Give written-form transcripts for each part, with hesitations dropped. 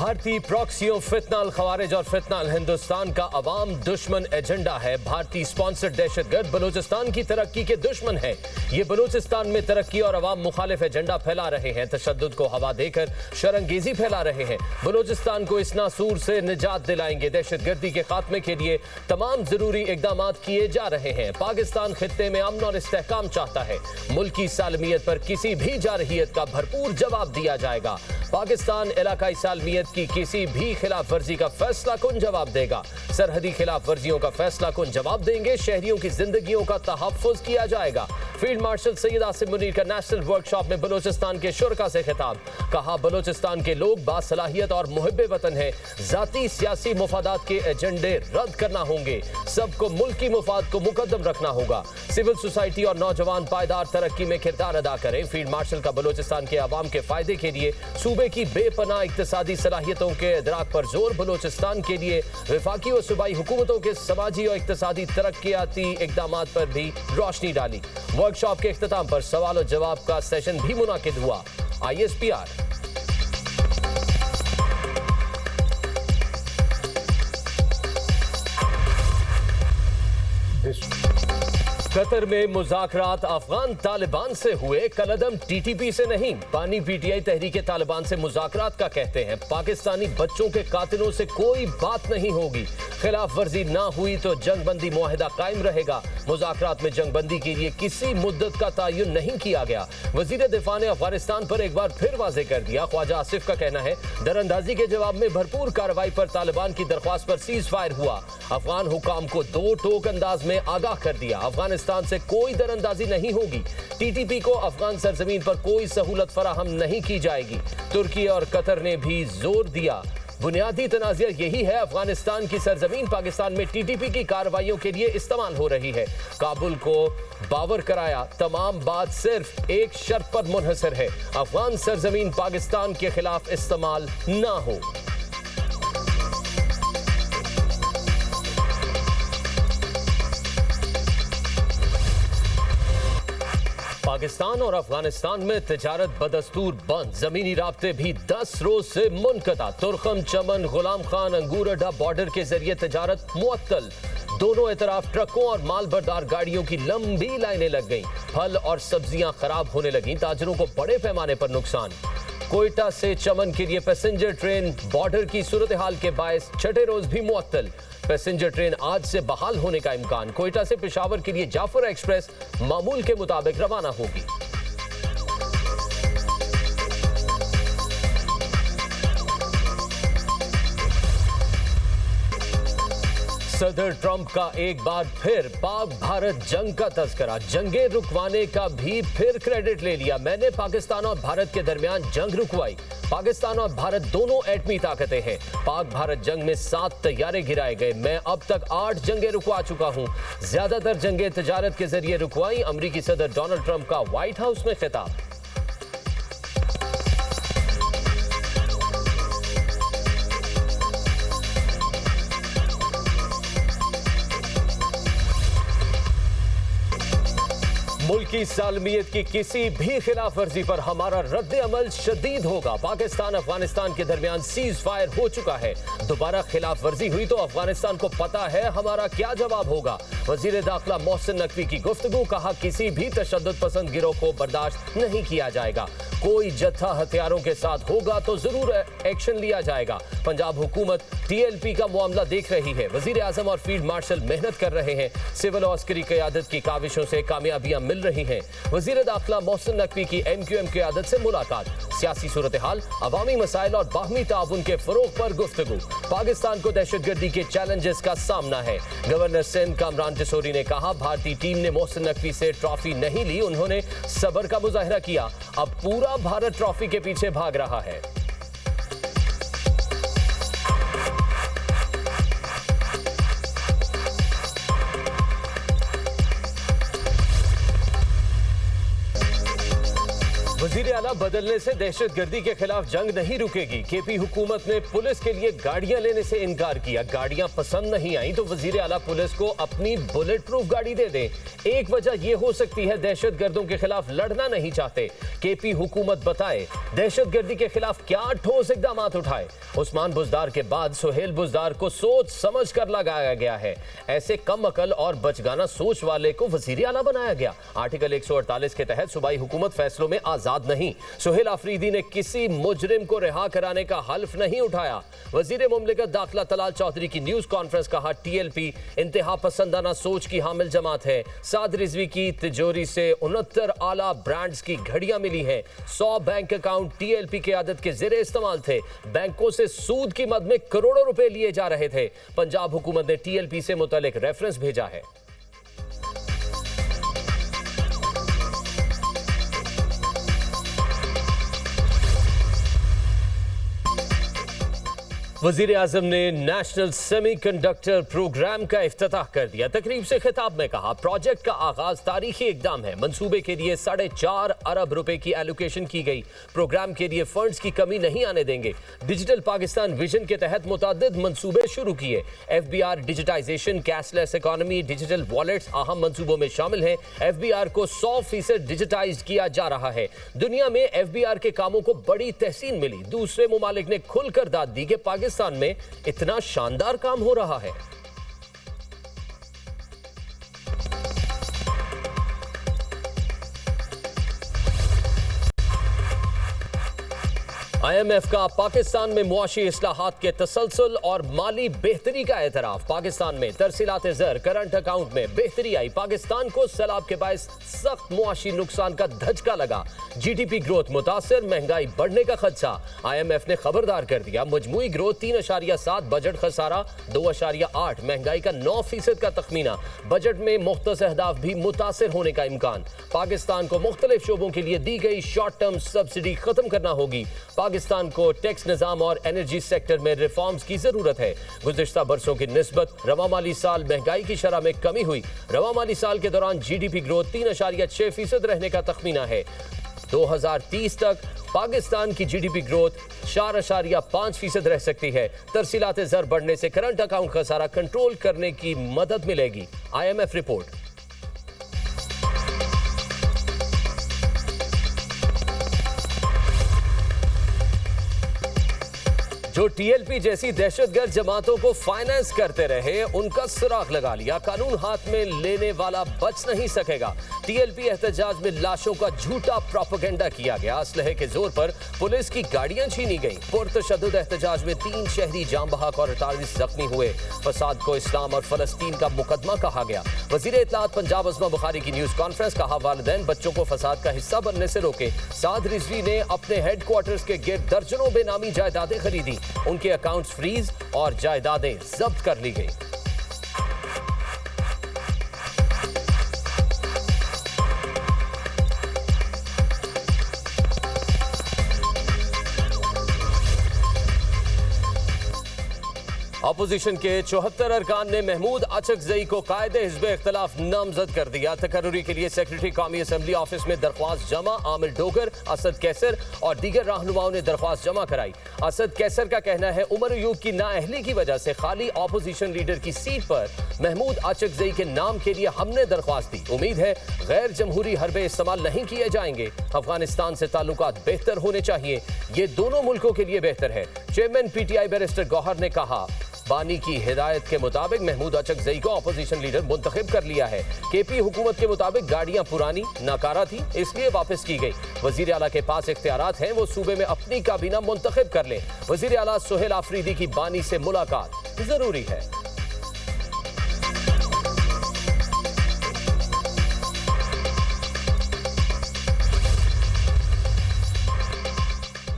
भारतीय प्रॉक्सियों फितनाल खवारिज और फितनाल हिंदुस्तान का अवाम दुश्मन एजेंडा है। भारतीय स्पॉन्सर्ड दहशतगर्द बलूचिस्तान की तरक्की के दुश्मन है। ये बलूचिस्तान में तरक्की और अवाम मुखालिफ एजेंडा फैला रहे हैं, तशद्दुद को हवा देकर शरंगेजी फैला रहे हैं। बलूचिस्तान को इस नासूर से निजात दिलाएंगे। दहशतगर्दी के खात्मे के लिए तमाम जरूरी इकदाम किए जा रहे हैं। पाकिस्तान खित्ते में अमन और इस्तेहकाम चाहता है। मुल्की सालमियत पर किसी भी जारहियत का भरपूर जवाब दिया जाएगा। पाकिस्तान इलाकाई सालमियत की किसी भी खिलाफ वर्जी का फैसला कौन जवाब देगा। सरहदी खिलाफ वर्जियों का फैसला कौन जवाब देंगे। शहरियों की जिंदगियों का तहफ़्फ़ुज़ किया जाएगा। फील्ड मार्शल सैयद आसिम मुनीर का नेशनल वर्कशॉप में बलूचिस्तान के शुरका से खिताब। कहा, बलूचिस्तान के लोग बासलाहियत और मुहिब्बे वतन हैं। जाती सियासी मुफादात के एजेंडे रद्द करना होंगे। सबको मुल्की मुफाद को मुकद्दम रखना होगा। सिविल सोसाइटी और नौजवान पायदार तरक्की में किरदार अदा करें। फील्ड मार्शल का बलूचिस्तान के अवाम के फायदे के लिए सूबे की बेपनाह इक्तिसादी सलाहियतों के इदराक पर जोर। बलूचिस्तान के लिए वफाकी और सूबाई हुकूमतों के समाजी और इक्तिसादी तरक्याती इकदामात पर भी रोशनी डाली। वर्कशॉप के इख्तिताम पर सवाल और जवाब का सेशन भी मुनाकिद हुआ। ISPR कतर में मुज़ाकरात अफगान तालिबान से हुए, कलअदम TTP से नहीं। पानी PTI तहरीक तालिबान से मुज़ाकरात का कहते हैं। पाकिस्तानी बच्चों के कातिलों से कोई बात नहीं होगी। खिलाफ वर्जी ना हुई तो जंगबंदी मुआहिदा कायम रहेगा। मुज़ाकरात में जंगबंदी के लिए किसी मुद्दत का तयन नहीं किया गया। वज़ीर दिफा ने अफगानिस्तान पर एक बार फिर वाज़ेह कर दिया। ख्वाजा आसिफ का कहना है, दरअंदाजी के जवाब में भरपूर कार्रवाई पर तालिबान की दरख्वास्त पर सीज फायर हुआ। अफगान हुकाम को दो टोक अंदाज में आगाह कर दिया। अफगानिस्तान से कोई दरअंदाजी नहीं होगी। TTP को अफगान सरजमीन पर कोई सहूलत फराहम नहीं की जाएगी। तुर्की और कतर ने भी जोर दिया। बुनियादी तनाज़ा यही है, अफगानिस्तान की सरजमीन पाकिस्तान में TTP की कार्रवाइयों के लिए इस्तेमाल हो रही है। काबुल को बावर कराया, तमाम बात सिर्फ एक शर्त पर मुनहसर है, अफगान सरजमीन पाकिस्तान के खिलाफ इस्तेमाल ना हो। पाकिस्तान और अफगानिस्तान में तिजारत बदस्तूर बंद। जमीनी राब्ते भी 10 रोज से मुनक़ता। तुर्खम चमन गुलाम खान अंगूर अड्डा बॉर्डर के जरिए तिजारत मुअत्तल। दोनों तरफ ट्रकों और माल बरदार गाड़ियों की लंबी लाइनें लग गईं। फल और सब्जियां खराब होने लगीं। ताजरों को बड़े पैमाने पर नुकसान। कोयटा से चमन के लिए पैसेंजर ट्रेन बॉर्डर की सूरत हाल के बायस छठे रोज भी मुअत्तल। पैसेंजर ट्रेन आज से बहाल होने का इम्कान। कोयटा से पेशावर के लिए जाफर एक्सप्रेस मामूल के मुताबिक रवाना होगी। सदर ट्रंप का एक बार फिर पाक भारत जंग का तज़किरा। जंगे रुकवाने का भी फिर क्रेडिट ले लिया। मैंने पाकिस्तान और भारत के दरमियान जंग रुकवाई। पाकिस्तान और भारत दोनों एटमी ताकतें हैं। पाक भारत जंग में 7 तैयारे गिराए गए। मैं अब तक 8 जंगे रुकवा चुका हूं। ज्यादातर जंगे तजारत के जरिए रुकवाई। अमरीकी सदर डोनाल्ड ट्रंप का व्हाइट हाउस में खिताब। मुल्की सालमियत की किसी भी खिलाफ वर्जी पर हमारा रद्द अमल शदीद होगा। पाकिस्तान अफगानिस्तान के दरमियान सीज फायर हो चुका है। दोबारा खिलाफ वर्जी हुई तो अफगानिस्तान को पता है हमारा क्या जवाब होगा। वजीर दाखिला मोहसिन नकवी की गुफ्तगू। कहा, किसी भी तशद्दुद पसंद गिरोह को बर्दाश्त नहीं किया जाएगा। कोई जत्था हथियारों के साथ होगा तो जरूर एक्शन लिया जाएगा। पंजाब हुकूमत TLP का मामला देख रही है। वजीर आजम और फील्ड मार्शल मेहनत कर रहे हैं। सिविल और अस्करी क़यादत की काविशों से कामयाबियां मिल रही हैं। वजीर दाखिला मोहसिन नकवी की MQM क़यादत से मुलाकात। सियासी सूरत हाल, अवामी मसाइल और बाहमी ताउन के फरोग पर गुफ्तगू। पाकिस्तान को दहशतगर्दी के चैलेंजेस का सामना है। गवर्नर सिंध कामरान टिसोरी ने कहा, भारतीय टीम ने मोहसिन नकवी से ट्रॉफी नहीं ली, उन्होंने सब्र का मुजाहिरा किया। अब पूरा भारत ट्रॉफी के पीछे भाग रहा है। वजीर आला बदलने से दहशतगर्दी के खिलाफ जंग नहीं रुकेगी। केपी हुकूमत ने पुलिस के लिए गाड़ियां लेने से इनकार किया। गाड़ियां पसंद नहीं आई तो वजीर आला पुलिस को अपनी बुलेट प्रूफ गाड़ी दे दें। एक वजह यह हो सकती है दहशतगर्दों के खिलाफ लड़ना नहीं चाहते। केपी हुकूमत बताए दहशतगर्दी के खिलाफ क्या ठोस इकदाम उठाए। उस्मान बुजदार के बाद सुहेल बुजदार को सोच समझ कर लगाया गया है। ऐसे कम अकल और बचगाना सोच वाले को वजीर आला बनाया गया। आर्टिकल 148 के तहत सूबाई हुकूमत फैसलों में आजाद नहीं। सुहेल आफरीदी ने किसी मुजरिम को रिहा कराने का हल्फ नहीं उठाया। वजीर मुमलिकत दाखिला तलाल चौधरी की न्यूज कॉन्फ्रेंस कहा टीएलपी इंतहा पसंदाना सोच की हामिल जमात है। साद रिजवी की तिजोरी से 69 आला ब्रांड्स की घड़ियां मिली हैं। 100 बैंक अकाउंट टीएलपी की आदत के जेरे इस्तेमाल थे। बैंकों से सूद की मद में करोड़ों रुपए लिए जा रहे थे। पंजाब हुकूमत ने टीएलपी से मुतालिक रेफरेंस भेजा है। वजीर आजम ने नेशनल सेमीकंडक्टर प्रोग्राम का इफ्तिताह कर दिया। तकरीब से खिताब में कहा प्रोजेक्ट का आगाज तारीखी इकदाम है। मंसूबे के लिए 4.5 अरब रुपए की एलोकेशन की गई। प्रोग्राम के लिए फंड्स की कमी नहीं आने देंगे। डिजिटल पाकिस्तान विजन के तहत मुताद्दिद मंसूबे शुरू किए। FBR digitisation, cashless economy, digital wallets अहम मंसूबों में शामिल हैं। FBR को 100% डिजिटाइज किया जा रहा है। दुनिया में FBR के कामों को बड़ी तहसीन मिली। दूसरे मुमालिक ने खुलकर दाद दी कि पाकिस्तान में इतना शानदार काम हो रहा है। IMF का पाकिस्तान में मुआशी इस्लाहात के तसलसल और माली बेहतरी का एतराफ। पाकिस्तान में तरसीलात ज़र करंट अकाउंट में बेहतरी आई। पाकिस्तान को सैलाब के बायस सख्त मुआशी नुकसान का धचका लगा। GDP ग्रोथ मुतासर, महंगाई बढ़ने का खदशा। IMF ने खबरदार कर दिया मजमूई ग्रोथ 3.7, बजट खसारा 2.8, महंगाई का 9% का तखमीना। बजट में मुख्तस अहदाफ भी मुतासर होने का इम्कान। पाकिस्तान को मुख्तलिफ शोबों के लिए दी गई शॉर्ट टर्म सब्सिडी खत्म करना होगी। पाकिस्तान को टैक्स निज़ाम और एनर्जी सेक्टर में रिफॉर्म्स की जरूरत है। गुज़िश्ता बरसों की निस्बत रवा माली साल महंगाई की शरह में कमी हुई। रवा माली साल के दौरान GDP ग्रोथ 3.6% रहने का तखमीना है। 2030 तक पाकिस्तान की GDP ग्रोथ 4.5% रह सकती है। तरसीलात ज़र बढ़ने से करंट अकाउंट खसारा कंट्रोल करने की मदद मिलेगी। IMF report. जो TLP जैसी दहशतगर्द जमातों को फाइनेंस करते रहे उनका सुराग लगा लिया। कानून हाथ में लेने वाला बच नहीं सकेगा। TLP एहतजाज में लाशों का झूठा प्रोपेगेंडा किया गया। असलहे के जोर पर पुलिस की गाड़ियां छीनी गईं। पुरतशद्दुद एहतजाज में 3 शहरी जाम बहक और 48 जख्मी हुए। फसाद को इस्लाम और फलस्तीन का मुकदमा कहा गया। वजीर इत्तलात पंजाब अज़मा बुखारी की न्यूज कॉन्फ्रेंस कहा वालिदैन बच्चों को फसाद का हिस्सा बनने से रोके। साद रिजवी ने अपने हेडक्वार्टर्स के गिर्द दर्जनों बेनामी जायदादें खरीदी। उनके अकाउंट्स फ्रीज और जायदादें जब्त कर ली गई। अपोजिशन के 74 अरकान ने महमूद अचकजई को कायदे हिज़्ब इख्तिलाफ नामजद कर दिया। तकर्रुरी के लिए सेक्रेटरी कौमी असम्बली ऑफिस में दरख्वास्त जमा। आमिर डोगर, असद कैसर और दीगर रहनुमाओं ने दरख्वास्त जमा कराई। असद कैसर का कहना है उमर अयूब की नाअहली की वजह से खाली अपोजिशन लीडर की सीट पर महमूद अचकजई के नाम के लिए हमने दरख्वास्त दी। उम्मीद है गैर जमहूरी हरबे इस्तेमाल नहीं किए जाएंगे। अफगानिस्तान से ताल्लुकात बेहतर होने चाहिए। ये दोनों मुल्कों के लिए बेहतर है। चेयरमैन PTI बैरिस्टर गौहर ने कहा बानी की हिदायत के मुताबिक महमूद अचकजई को अपोजिशन लीडर मुंतखब कर लिया है। KP हुकूमत के मुताबिक गाड़ियां पुरानी नाकारा थी इसलिए वापस की गई। वजीर आला के पास इख्तियारात हैं, वो सूबे में अपनी काबीना मुंतखब कर लें। वजीर आला सुहेल आफरीदी की बानी से मुलाकात जरूरी है।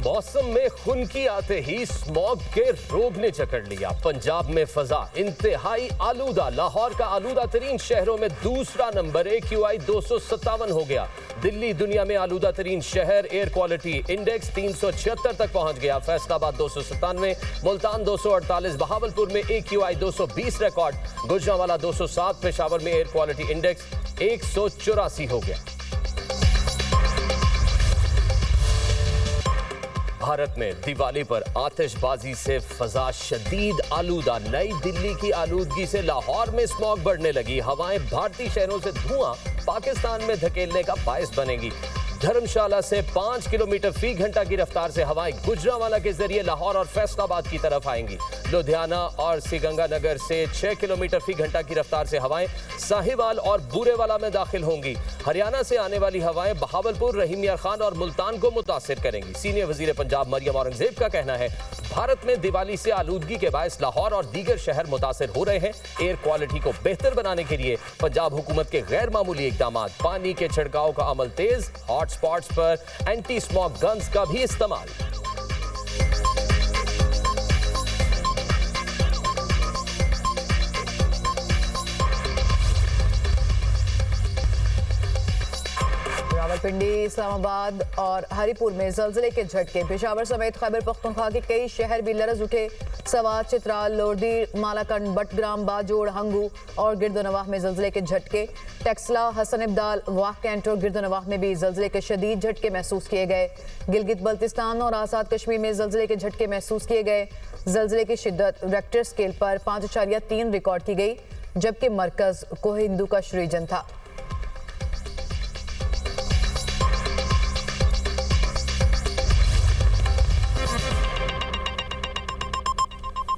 मौसम में खुनकी आते ही स्मॉग के रोग ने जकड़ लिया। पंजाब में फजा इंतहाई आलूदा। लाहौर का आलूदा तरीन शहरों में दूसरा नंबर AQI 257 हो गया। दिल्ली दुनिया में आलूदा तरीन शहर। एयर क्वालिटी इंडेक्स 376 तक पहुंच गया। फैसलाबाद 297, मुल्तान 248, बहावलपुर में AQI 220 रिकॉर्ड। गुजरांवाला 207, पेशावर में एयर क्वालिटी इंडेक्स 184 हो गया। भारत में दिवाली पर आतिशबाजी से फजा शदीद आलूदा। नई दिल्ली की आलूदगी से लाहौर में स्मॉग बढ़ने लगी। हवाएं भारतीय शहरों से धुआं पाकिस्तान में धकेलने का बायस बनेगी। धर्मशाला से 5 किलोमीटर फी घंटा की रफ्तार से हवाएं गुजरांवाला के जरिए लाहौर और फैसलाबाद की तरफ आएंगी। लुधियाना और श्रीगंगानगर से 6 किलोमीटर फी घंटा की रफ्तार से हवाएं साहिवाल और बूरेवाला में दाखिल होंगी। हरियाणा से आने वाली हवाएं बहावलपुर, रहीम यार खान और मुल्तान को मुतासिर करेंगी। सीनियर वजीर पंजाब मरियम औरंगजेब का कहना है, भारत में दिवाली से आलूदगी के बायस लाहौर और दीगर शहर मुतासिर हो रहे हैं। एयर क्वालिटी को बेहतर बनाने के लिए पंजाब हुकूमत के गैर मामूली इकदाम, पानी के छिड़काव का अमल तेज, हॉट स्पॉट्स पर एंटी स्मॉग गन्स का भी इस्तेमाल। रावलपिंडी, इस्लामाबाद और हरिपुर में जल्जले के झटके। पेशावर समेत खैबर पख्तूनख्वा के कई शहर भी लरज उठे। सवात, चित्राल, लोरदी, मालाकंड, बटग्राम, बाजोड़, हंगू और गिरदोनवाह में जल्जले के झटके। टेक्सला, हसन इब्दाल, वाह कैंट और गिरदोनवाह में भी जल्जले के शदीद झटके महसूस किए गए। गिलगित बल्तिस्तान और आज़ाद कश्मीर में जल्जले के झटके महसूस किए गए। जल्जले की शिद्दत रेक्टर स्केल पर 5.3 रिकॉर्ड की गई, जबकि मरकज कोहिंदू का रीजन था।